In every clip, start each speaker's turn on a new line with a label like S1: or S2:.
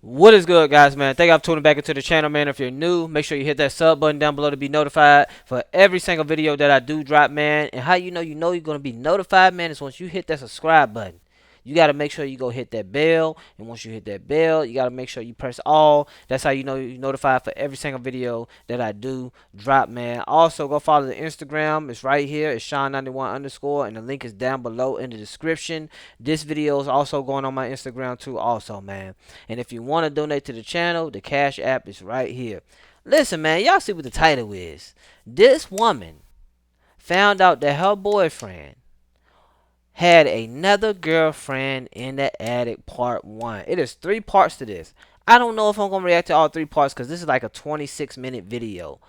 S1: What is good, guys, man? Thank you for tuning back into the channel, man. If you're new, make sure you hit that sub button down below to be notified for every single video that I do drop, man. And how you know you're going to be notified, man, is once you hit that subscribe button. You got to make sure you go hit that bell. And once you hit that bell, you got to make sure you press all. That's how you know you're notified for every single video that I do drop, man. Also, go follow the Instagram. It's right here. It's Shawn91 underscore. And the link is down below in the description. This video is also going on my Instagram, too, also, man. And if you want to donate to the channel, the Cash App is right here. Listen, man, y'all see what the title is. This woman found out that her boyfriend had another girlfriend in the attic, part one. It is 3 parts to this. I don't know if I'm going to react to all 3 parts because this is like a 26-minute video.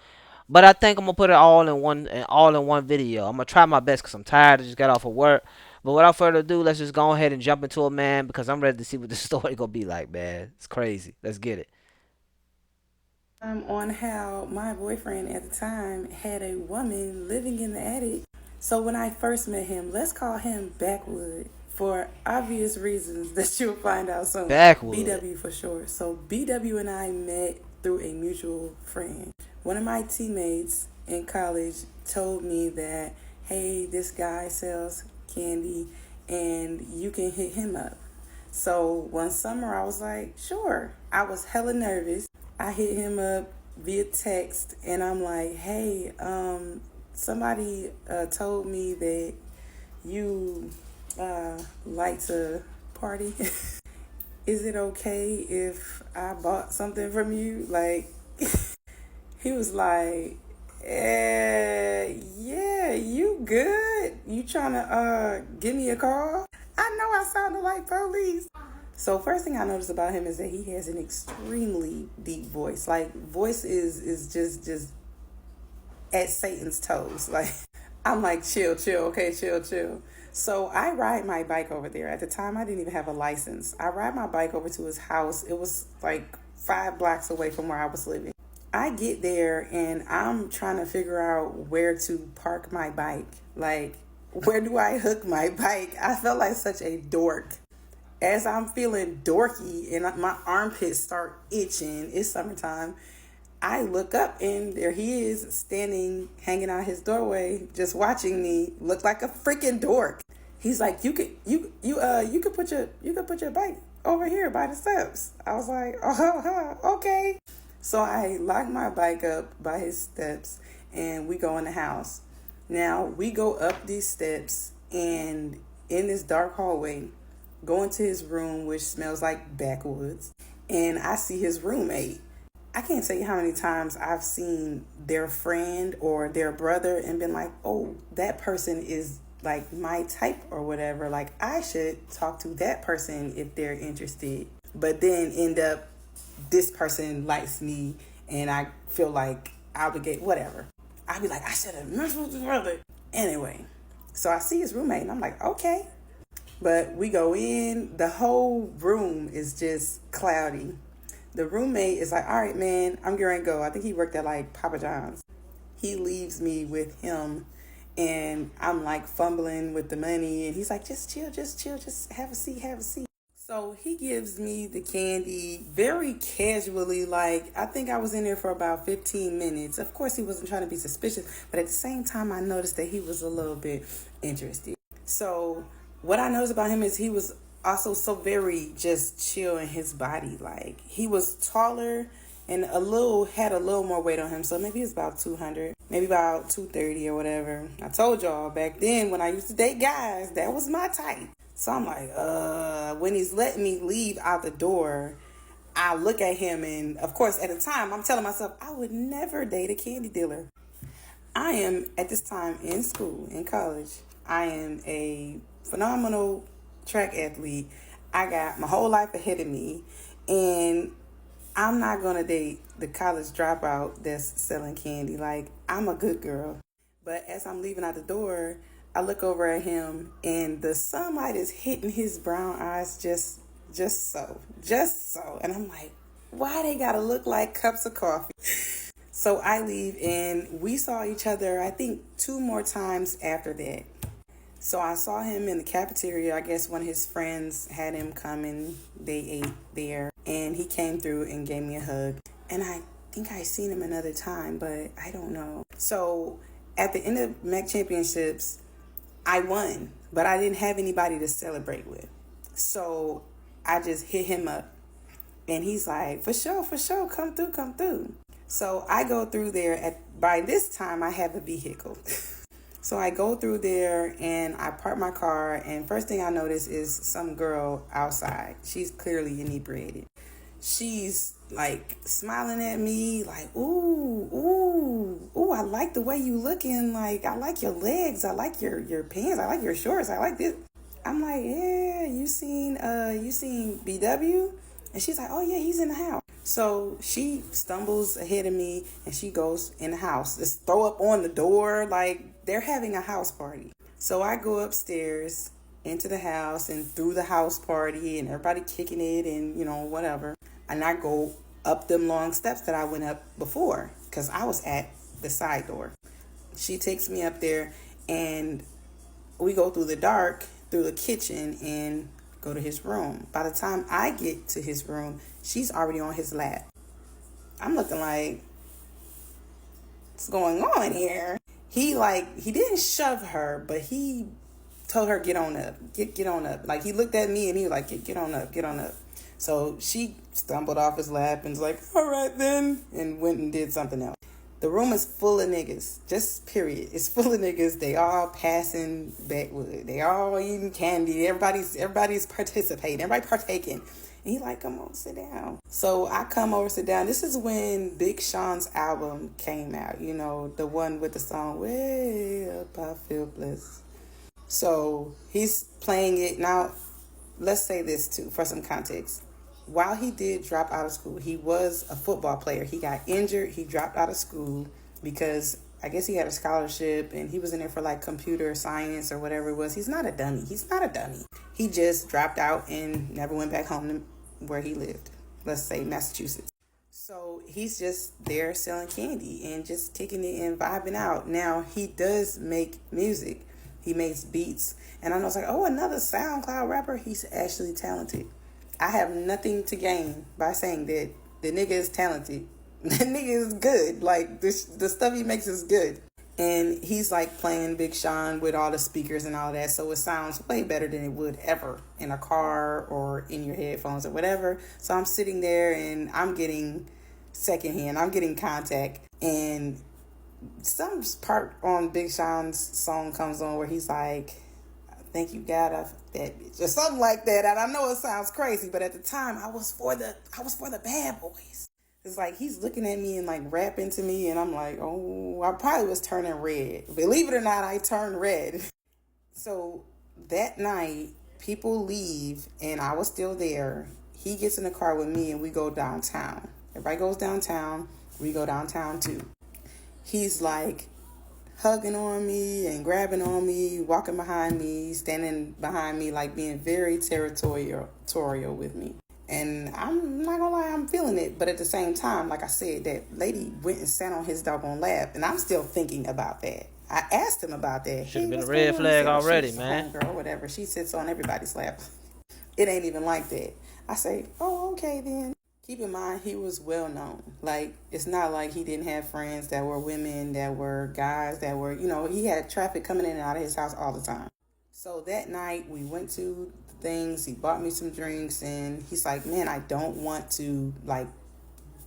S1: But I think I'm going to put it all in one video. I'm going to try my best because I'm tired. I just got off of work. But without further ado, let's just go ahead and jump into it, man, because I'm ready to see what the story going to be like, man. It's crazy. Let's get it.
S2: On how my boyfriend at the time had a woman living in the attic. So when I first met him, let's call him Backwood for obvious reasons that you'll find out soon.
S1: Backwood.
S2: BW for short. So BW and I met through a mutual friend. One of my teammates in college told me that, hey, this guy sells candy and you can hit him up. So one summer I was like, sure. I was hella nervous. I hit him up via text and I'm like, hey, somebody told me that you like to party. Is it okay if I bought something from you? Like, he was like, yeah, you good? You trying to give me a call? I know I sounded like police. So first thing I noticed about him is that he has an extremely deep voice. Like, voice is just at Satan's toes. Like, I'm like, chill, okay, chill. So I ride my bike over there. At the time, I didn't even have a license. I ride my bike over to his house. It was like 5 blocks away from where I was living. I get there and I'm trying to figure out where to park my bike. Like, where do I hook my bike? I felt like such a dork. As I'm feeling dorky and my armpits start itching, it's summertime, I look up and there he is standing, hanging out his doorway, just watching me look like a freaking dork. He's like, you could put your bike over here by the steps. I was like, oh, okay. So I lock my bike up by his steps and we go in the house. Now we go up these steps and in this dark hallway, go into his room, which smells like backwoods, and I see his roommate. I can't tell you how many times I've seen their friend or their brother and been like, oh, that person is like my type or whatever. Like, I should talk to that person if they're interested. But then end up, this person likes me and I feel like obligated, whatever. I'd be like, I should have messed with his brother. Anyway, so I see his roommate and I'm like, okay. But we go in, the whole room is just cloudy. The roommate is like, all right, man, I'm getting ready to go. I think he worked at like Papa John's. He leaves me with him and I'm like fumbling with the money and he's like, just chill, just have a seat. So he gives me the candy very casually. Like, I think I was in there for about 15 minutes. Of course, he wasn't trying to be suspicious, but at the same time, I noticed that he was a little bit interested. So what I noticed about him is he was also so very just chill in his body. Like, he was taller and had a little more weight on him. So maybe it's about 200, maybe about 230 or whatever. I told y'all back then when I used to date guys, that was my type. So I'm like, when he's letting me leave out the door, I look at him and of course at the time I'm telling myself I would never date a candy dealer. I am at this time in school, in college. I am a phenomenal track athlete. I got my whole life ahead of me and I'm not going to date the college dropout that's selling candy. Like, I'm a good girl. But as I'm leaving out the door, I look over at him and the sunlight is hitting his brown eyes just so. And I'm like, why they gotta look like cups of coffee? So I leave and we saw each other, I think 2 more times after that. So I saw him in the cafeteria. I guess one of his friends had him come and they ate there. and he came through and gave me a hug. And I think I seen him another time, but I don't know. So at the end of MAC Championships, I won, but I didn't have anybody to celebrate with. So I just hit him up, and he's like, for sure, come through. So I go through there. By this time, I have a vehicle. So I go through there and I park my car, and first thing I notice is some girl outside. She's clearly inebriated. She's like smiling at me like, ooh, I like the way you looking. Like, I like your legs. I like your pants. I like your shorts. I like this. I'm like, yeah, you seen BW? And she's like, oh yeah, he's in the house. So she stumbles ahead of me and she goes in the house. Just throw up on the door like they're having a house party. So I go upstairs into the house and through the house party and everybody kicking it and, whatever. And I go up them long steps that I went up before because I was at the side door. She takes me up there and we go through the dark, through the kitchen, and go to his room. By the time I get to his room, she's already on his lap. I'm looking like, what's going on here? He didn't shove her, but he told her, get on up. Get on up. Like, he looked at me and he was like, get on up. So she stumbled off his lap and was like, all right then, and went and did something else. The room is full of niggas, just period. It's full of niggas. They all passing backwood. They all eating candy. Everybody's participating. Everybody partaking. And he like, come on, sit down. So I come over, sit down. This is when Big Sean's album came out. The one with the song, Way Up I Feel Blessed. So he's playing it. Now, let's say this too, for some context. While he did drop out of school, he was a football player. He got injured. He dropped out of school because I guess he had a scholarship and he was in there for like computer science or whatever it was. He's not a dummy. He just dropped out and never went back home to where he lived. Let's say Massachusetts. So he's just there selling candy and just kicking it and vibing out. Now, he does make music. He makes beats. And I know it's like, oh, another SoundCloud rapper. He's actually talented. I have nothing to gain by saying that the nigga is talented. The nigga is good. Like, the stuff he makes is good. And he's like playing Big Sean with all the speakers and all that. So it sounds way better than it would ever in a car or in your headphones or whatever. So I'm sitting there and I'm getting secondhand. I'm getting contact. And some part on Big Sean's song comes on where he's like, think you got a that bitch or something like that. And I know it sounds crazy, but at the time I was for the bad boys. It's like he's looking at me and like rapping to me, and I'm like, oh, I probably was turning red. Believe it or not, I turned red. So that night, people leave, and I was still there. He gets in the car with me, and we go downtown. Everybody goes downtown. We go downtown too. He's like hugging on me and grabbing on me, walking behind me, standing behind me, like being very territorial with me. And I'm not gonna lie, I'm feeling it. But at the same time, like I said, that lady went and sat on his doggone lap, and I'm still thinking about that. I asked him about that.
S1: Should have been a red flag already, man.
S2: Girl, whatever. She sits on everybody's lap. It ain't even like that. I say, oh, okay then. Keep in mind, he was well known. Like, it's not like he didn't have friends that were women, that were guys, that were, he had traffic coming in and out of his house all the time. So that night, we went to the things. He bought me some drinks, and he's like, man, I don't want to, like,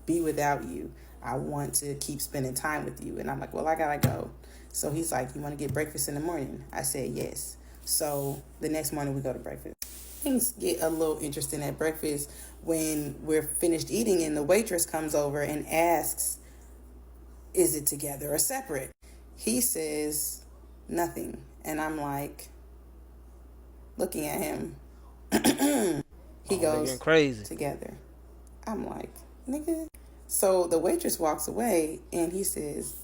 S2: be without you. I want to keep spending time with you. And I'm like, well, I gotta go. So he's like, you want to get breakfast in the morning? I said, yes. So the next morning, we go to breakfast. Things get a little interesting at breakfast when we're finished eating and the waitress comes over and asks, is it together or separate? He says nothing. And I'm like, looking at him. He goes,
S1: crazy.
S2: Together. I'm like, nigga. So the waitress walks away and he says,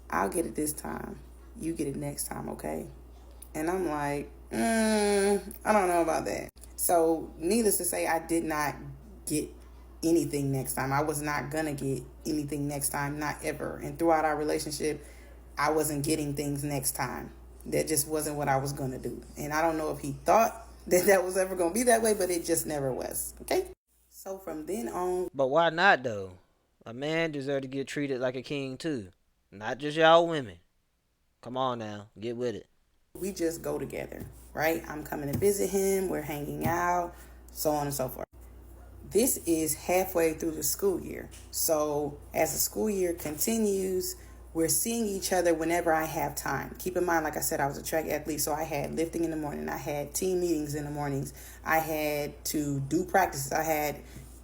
S2: I'll get it this time. You get it next time, okay? And I'm like, I don't know about that. So needless to say, I did not get anything next time. I was not gonna get anything next time, not ever. And throughout our relationship, I wasn't getting things next time. That just wasn't what I was gonna do. And I don't know if he thought that was ever gonna be that way, but it just never was. Okay? So from then on,
S1: But why not though? A man deserves to get treated like a king too, not just y'all women. Come on now, get with it.
S2: we just go together, right? I'm coming to visit him, we're hanging out, so on and so forth. This is halfway through the school year. So as the school year continues, we're seeing each other whenever I have time. Keep in mind, like I said, I was a track athlete, so I had lifting in the morning. I had team meetings in the mornings. I had to do practices. I had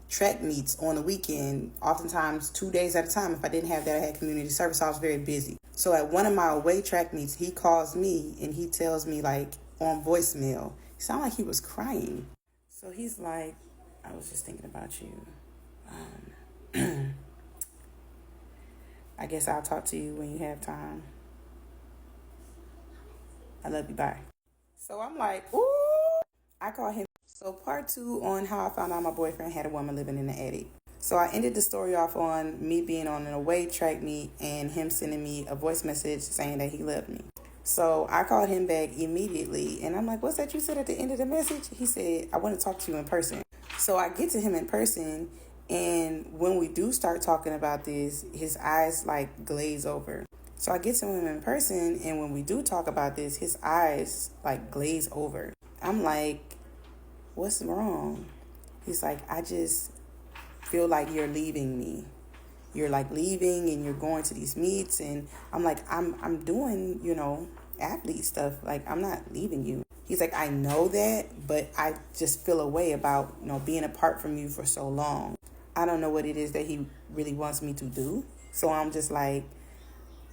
S2: track meets on the weekend, oftentimes 2 days at a time. If I didn't have that, I had community service. So I was very busy. So at one of my away track meets, he calls me and he tells me, like, on voicemail, he sounded like he was crying. So he's like, I was just thinking about you. I guess I'll talk to you when you have time. I love you. Bye. So I'm like, ooh. I call him. So part two on how I found out my boyfriend had a woman living in the attic. So I ended the story off on me being on an away track meet and him sending me a voice message saying that he loved me. So I called him back immediately and I'm like, what's that you said at the end of the message? He said, I want to talk to you in person. So I get to him in person, and when we do start talking about this, his eyes like glaze over. So I get to him in person, and when we do talk about this, his eyes like glaze over. I'm like, what's wrong? He's like, I just feel like you're leaving me. You're like leaving and you're going to these meets, and I'm like, I'm doing, athlete stuff. Like, I'm not leaving you. He's like, I know that, but I just feel a way about, being apart from you for so long. I don't know what it is that he really wants me to do. So I'm just like,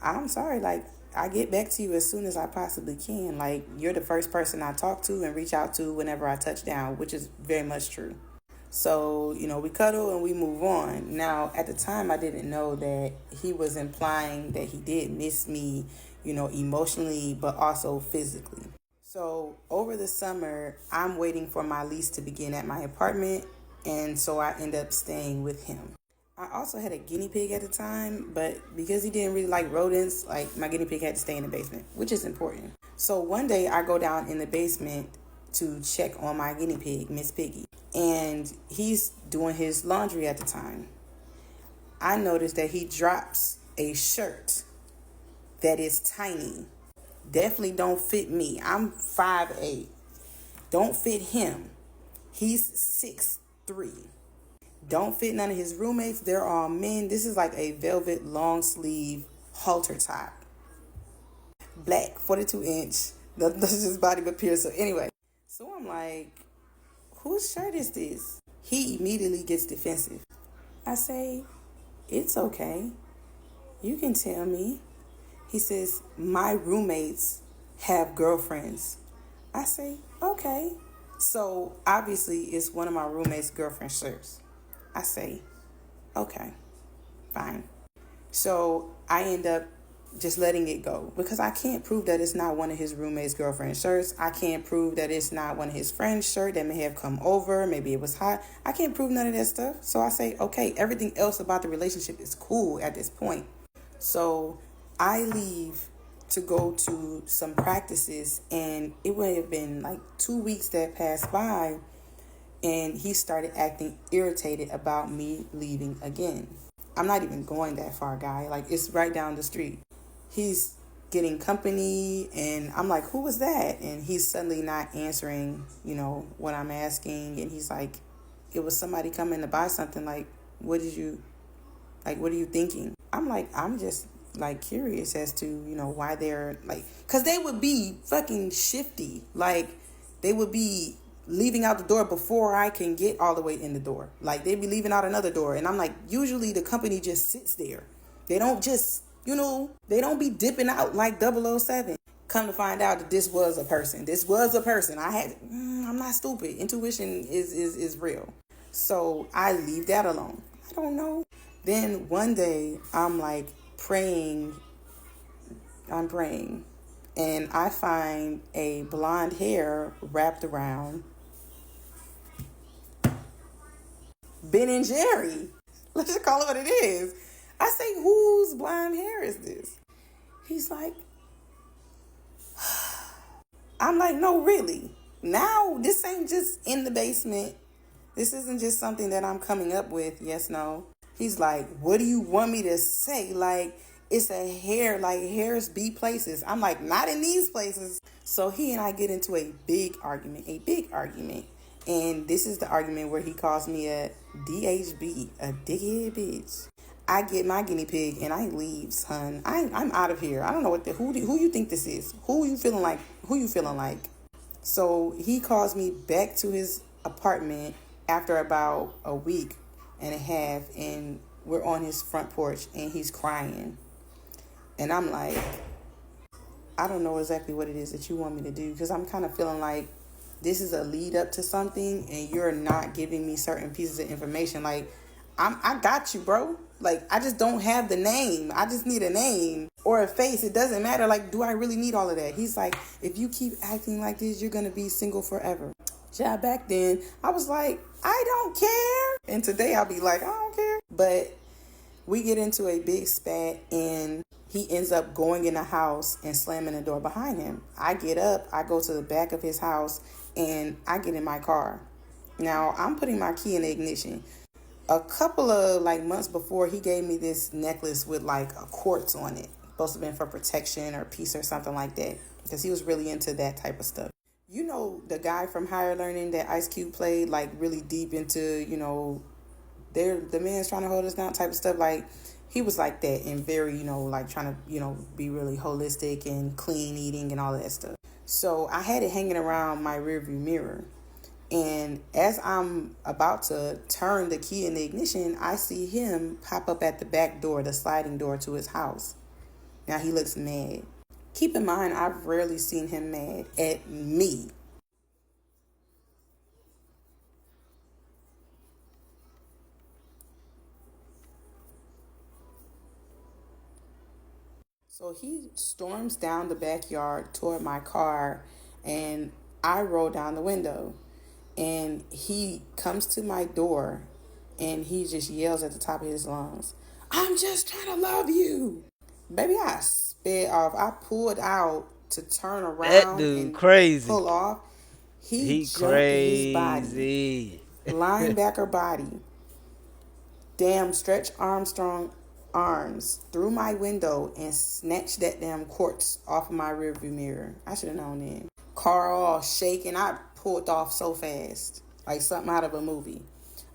S2: I'm sorry. Like, I get back to you as soon as I possibly can. Like, you're the first person I talk to and reach out to whenever I touch down, which is very much true. So, we cuddle and we move on. Now, at the time, I didn't know that he was implying that he did miss me, emotionally, but also physically. So over the summer, I'm waiting for my lease to begin at my apartment. And so I end up staying with him. I also had a guinea pig at the time, but because he didn't really like rodents, like my guinea pig had to stay in the basement, which is important. So one day I go down in the basement to check on my guinea pig, Miss Piggy. And he's doing his laundry at the time. I noticed that he drops a shirt that is tiny. Definitely don't fit me. I'm 5'8". Don't fit him. He's 6'3". Don't fit none of his roommates. They're all men. This is like a velvet long sleeve halter top. Black, 42-inch. That's his body but pure. So anyway. So I'm like, whose shirt is this? He immediately gets defensive. I say, it's okay. You can tell me. He says, my roommates have girlfriends. I say, okay. So obviously it's one of my roommate's girlfriend shirts. I say, okay, fine. So I end up just letting it go because I can't prove that it's not one of his roommate's girlfriend shirts. I can't prove that it's not one of his friend's shirt that may have come over. Maybe it was hot. I can't prove none of that stuff. So I say, okay, everything else about the relationship is cool at this point. So I leave to go to some practices, and it would have been like 2 weeks that passed by, and he started acting irritated about me leaving again. I'm not even going that far, guy. Like, it's right down the street. He's getting company, and I'm like, who was that? And he's suddenly not answering, what I'm asking. And he's like, it was somebody coming to buy something. Like, what are you thinking? I'm like, I'm just like curious as to, why they're like, because they would be fucking shifty. Like, they would be leaving out the door before I can get all the way in the door. Like, they'd be leaving out another door. And I'm like, usually the company just sits there. They don't just, they don't be dipping out like 007. Come to find out that this was a person. I'm not stupid. Intuition is real. So I leave that alone. I don't know. Then one day I'm like praying. I'm praying. And I find a blonde hair wrapped around Ben and Jerry. Let's just call it what it is. I say, whose blonde hair is this? He's like, I'm like, no, really. Now, this ain't just in the basement. This isn't just something that I'm coming up with. Yes, no. He's like, what do you want me to say? Like, it's a hair, like hairs be places. I'm like, not in these places. So he and I get into a big argument, And this is the argument where he calls me a DHB, a dickhead bitch. I get my guinea pig and I leave, son. I'm out of here. I don't know who you think this is. Who you feeling like? Who you feeling like? So he calls me back to his apartment after about a week and a half, and we're on his front porch and he's crying. And I'm like, I don't know exactly what it is that you want me to do, because I'm kind of feeling like this is a lead up to something and you're not giving me certain pieces of information. Like, I got you, bro. Like, I just don't have the name. I just need a name or a face. It doesn't matter. Like, do I really need all of that? He's like, if you keep acting like this, you're going to be single forever. Yeah, back then, I was like, I don't care. And today I'll be like, I don't care. But we get into a big spat and he ends up going in the house and slamming the door behind him. I get up, I go to the back of his house, and I get in my car. Now, I'm putting my key in the ignition. A couple of months before, he gave me this necklace with like a quartz on it. Supposed to have been for protection or peace or something like that, because he was really into that type of stuff. You know, the guy from Higher Learning that Ice Cube played, like really deep into, the man's trying to hold us down type of stuff. Like, he was like that and very, like trying to, be really holistic and clean eating and all of that stuff. So I had it hanging around my rearview mirror. And as I'm about to turn the key in the ignition, I see him pop up at the back door, the sliding door to his house. Now he looks mad. Keep in mind, I've rarely seen him mad at me. So he storms down the backyard toward my car, and I roll down the window. And he comes to my door, and he just yells at the top of his lungs, I'm just trying to love you. Baby, I sped off. I pulled out to turn
S1: That
S2: around
S1: dude
S2: and
S1: crazy.
S2: pull off. He
S1: He
S2: jumped in his body,
S1: crazy.
S2: linebacker body. Damn, Stretch Armstrong arms through my window and snatched that damn quartz off of my rearview mirror. I should have known then. Car all shaking. I pulled off so fast, like something out of a movie.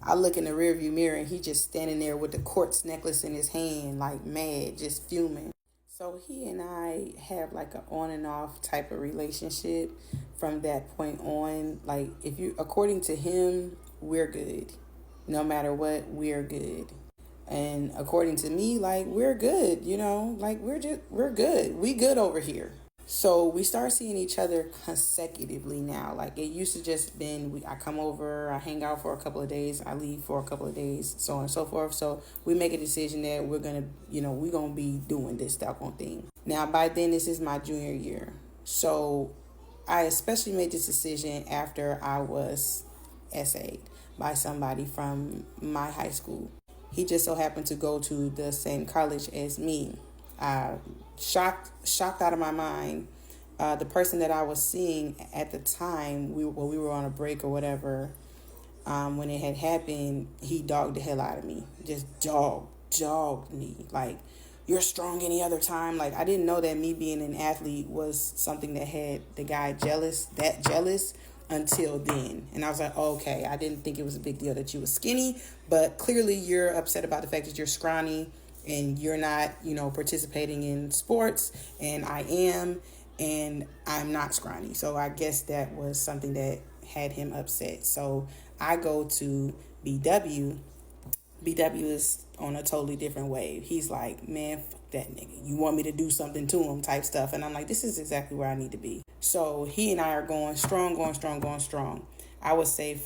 S2: I look in the rearview mirror and he just standing there with the quartz necklace in his hand, like mad, just fuming. So he and I have like an on and off type of relationship from that point on. Like, according to him, we're good. No matter what, we're good. And according to me, like, we're good, like we're good. We good over here. So we start seeing each other consecutively now. Like, it used to just been, I come over, I hang out for a couple of days, I leave for a couple of days, so on and so forth. So we make a decision that we're going to, we're going to be doing this doggone thing. Now, by then, this is my junior year. So I especially made this decision after I was essayed by somebody from my high school. He just so happened to go to the same college as me. Shocked out of my mind. The person that I was seeing at the time, we were on a break or whatever, when it had happened, he dogged the hell out of me. Just dogged me. Like, you're strong any other time. Like, I didn't know that me being an athlete was something that had the guy jealous until then. And I was like, okay, I didn't think it was a big deal that you were skinny, but clearly you're upset about the fact that you're scrawny and you're not, participating in sports, and I am, and I'm not scrawny. So I guess that was something that had him upset. So I go to BW. BW is on a totally different wave. He's like, man, fuck that nigga. You want me to do something to him type stuff. And I'm like, this is exactly where I need to be. So he and I are going strong. I would say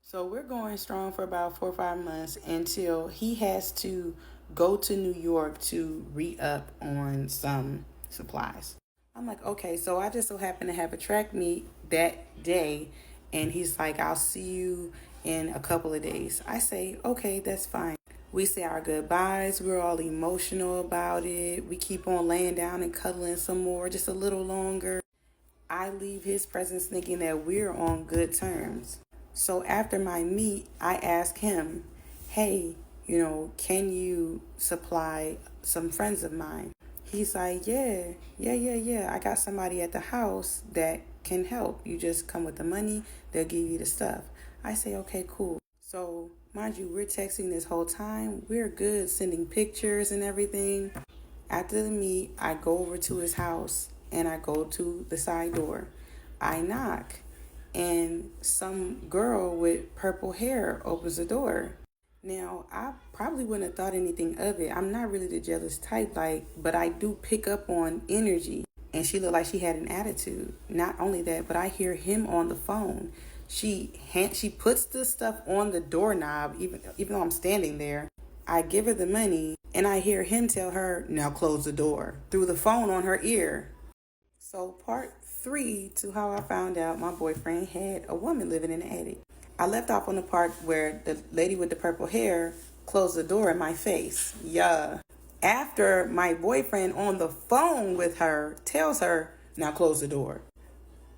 S2: So we're going strong for about 4 or 5 months until he has to go to New York to re-up on some supplies. I'm like, okay, so I just so happen to have a track meet that day, and he's like, I'll see you in a couple of days. I say, okay, that's fine. We say our goodbyes. We're all emotional about it. We keep on laying down and cuddling some more, just a little longer. I leave his presence thinking that we're on good terms. So after my meet, I asked him, hey, can you supply some friends of mine? He's like, yeah. I got somebody at the house that can help. You just come with the money, they'll give you the stuff. I say, okay, cool. So, mind you, we're texting this whole time. We're good, sending pictures and everything. After the meet, I go over to his house and I go to the side door. I knock and some girl with purple hair opens the door. Now, I probably wouldn't have thought anything of it. I'm not really the jealous type, but I do pick up on energy. And she looked like she had an attitude. Not only that, but I hear him on the phone. She puts the stuff on the doorknob, even though I'm standing there. I give her the money, and I hear him tell her, now close the door, through the phone on her ear. So part 3 to how I found out my boyfriend had a woman living in the attic. I left off on the part where the lady with the purple hair closed the door in my face. Yeah. After my boyfriend on the phone with her tells her, now close the door.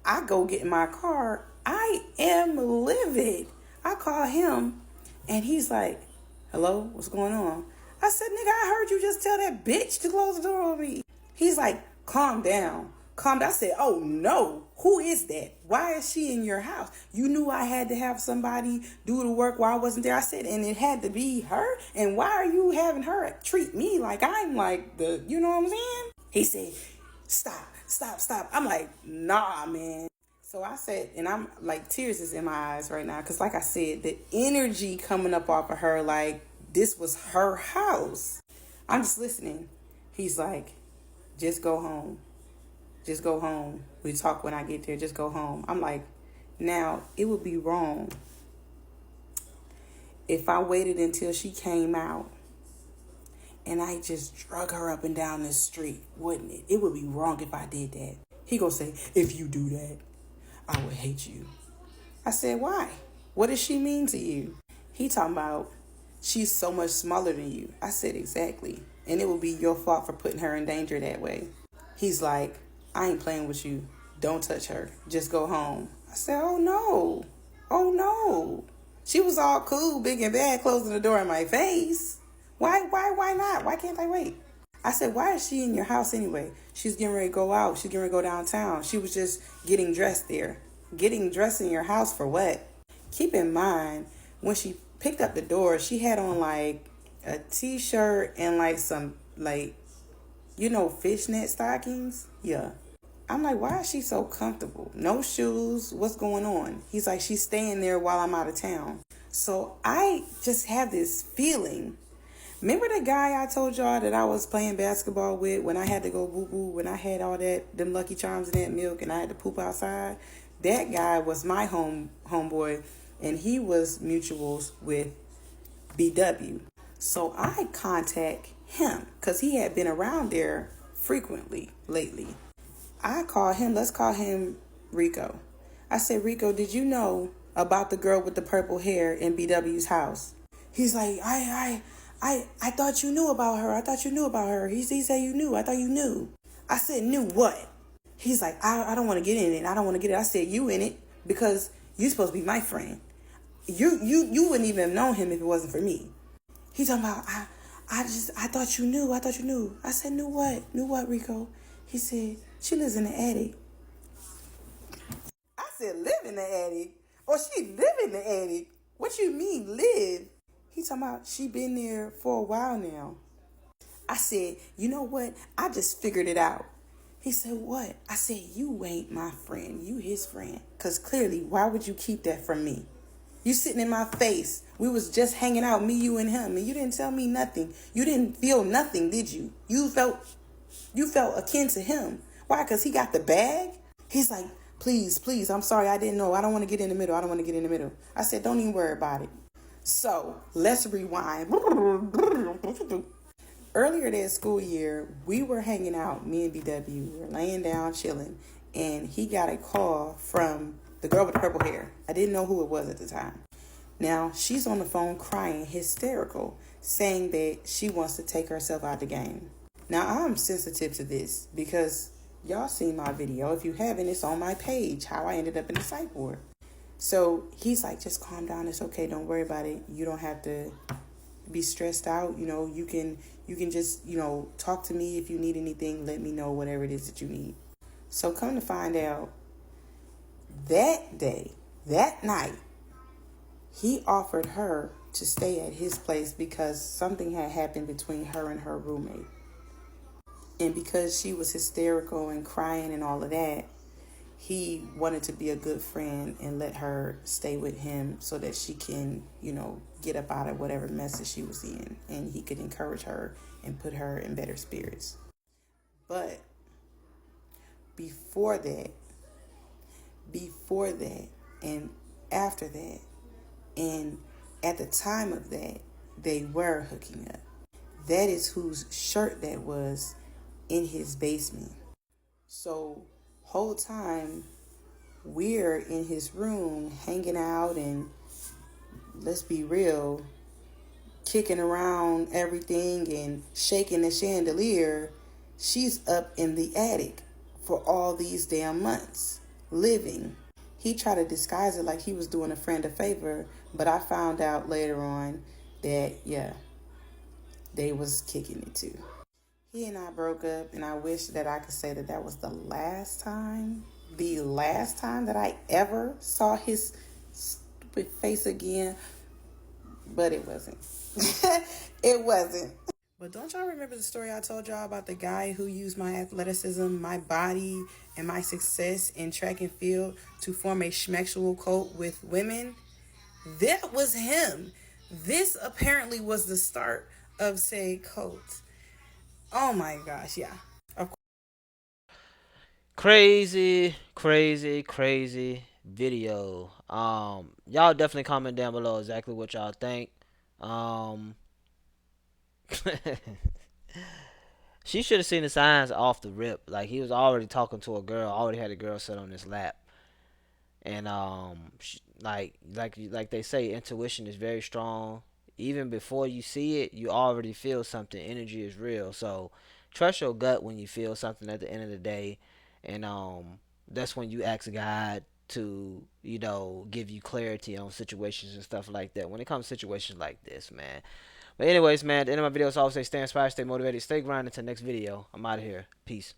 S2: I go get in my car. I am livid. I call him and he's like, hello, what's going on? I said, nigga, I heard you just tell that bitch to close the door on me. He's like, calm down. Calm down. I said, oh no, who is that? Why is she in your house? You knew I had to have somebody do the work while I wasn't there. I said, and it had to be her. And why are you having her treat me like I'm like you know what I'm saying? He said, stop. I'm like, nah, man. So I said, and I'm like, tears is in my eyes right now. Cause like I said, the energy coming up off of her, like this was her house. I'm just listening. He's like, just go home. Just go home. We talk when I get there. Just go home. I'm like, now it would be wrong if I waited until she came out and I just drug her up and down the street, wouldn't it? It would be wrong if I did that. He gonna say, if you do that, I would hate you. I said, why? What does she mean to you? He talking about she's so much smaller than you. I said, exactly. And it would be your fault for putting her in danger that way. He's like, I ain't playing with you. Don't touch her. Just go home. I said, oh no. Oh no. She was all cool, big and bad, closing the door in my face. Why not? Why can't I wait? I said, why is she in your house anyway? She's getting ready to go out. She's getting ready to go downtown. She was just getting dressed there. Getting dressed in your house for what? Keep in mind, when she picked up the door, she had on like a t-shirt and like some fishnet stockings. Yeah. I'm like, why is she so comfortable? No shoes. What's going on? He's like, she's staying there while I'm out of town. So I just have this feeling. Remember the guy I told y'all that I was playing basketball with when I had to go boo-boo, when I had all them Lucky Charms in that milk and I had to poop outside? That guy was my homeboy, and he was mutuals with BW. So I contact him because he had been around there frequently lately. I call him. Let's call him Rico. I said, Rico, did you know about the girl with the purple hair in BW's house? He's like, I thought you knew about her. He said you knew. I thought you knew. I said, knew what? He's like, I don't want to get in it. I said, you in it because you supposed to be my friend. You wouldn't even have known him if it wasn't for me. He's talking about, I thought you knew. I said, knew what? Knew what, Rico? He said, she lives in the attic. I said, live in the attic? Or she live in the attic? What you mean, live? He talking about she been there for a while now. I said, you know what? I just figured it out. He said, what? I said, you ain't my friend. You his friend. Because clearly, why would you keep that from me? You sitting in my face. We was just hanging out, me, you, and him. And you didn't tell me nothing. You didn't feel nothing, did you? You felt akin to him. Why? Because he got the bag? He's like, please, I'm sorry. I didn't know. I don't want to get in the middle. I said, don't even worry about it. So let's rewind. Earlier that school year, we were hanging out, me and BW. We were laying down, chilling. And he got a call from the girl with the purple hair. I didn't know who it was at the time. Now, she's on the phone crying, hysterical, saying that she wants to take herself out the game. Now, I'm sensitive to this because y'all seen my video. If you haven't, it's on my page, how I ended up in the psych ward. So he's like, just calm down. It's okay. Don't worry about it. You don't have to be stressed out. You can just, talk to me if you need anything. Let me know whatever it is that you need. So come to find out, that day, that night, he offered her to stay at his place because something had happened between her and her roommate. And because she was hysterical and crying and all of that, he wanted to be a good friend and let her stay with him so that she can, get up out of whatever mess that she was in, and he could encourage her and put her in better spirits. But before that, before that, and after that, and at the time of that, they were hooking up. That is whose shirt that was in his basement. So whole time we're in his room hanging out and, let's be real, kicking around everything and shaking the chandelier, she's up in the attic for all these damn months living. He tried to disguise it like he was doing a friend a favor, but I found out later on that, yeah, they was kicking it too. He and I broke up, and I wish that I could say that that was the last time that I ever saw his stupid face again, but it wasn't. It wasn't. But don't y'all remember the story I told y'all about the guy who used my athleticism, my body, and my success in track and field to form a schmexual cult with women? That was him. This apparently was the start of said cult. Oh my gosh, yeah. Of
S1: Crazy, crazy, crazy video. Y'all definitely comment down below exactly what y'all think. Um, she should have seen the signs off the rip. Like he was already talking to a girl, already had a girl sit on his lap, and like they say, intuition is very strong. Even before you see it, you already feel something. Energy is real, so trust your gut when you feel something at the end of the day, and that's when you ask God to give you clarity on situations and stuff like that. When it comes to situations like this, man. But anyways, man, at the end of my video, I always say stay inspired, stay motivated, stay grinding. Until next video, I'm out of here. Peace.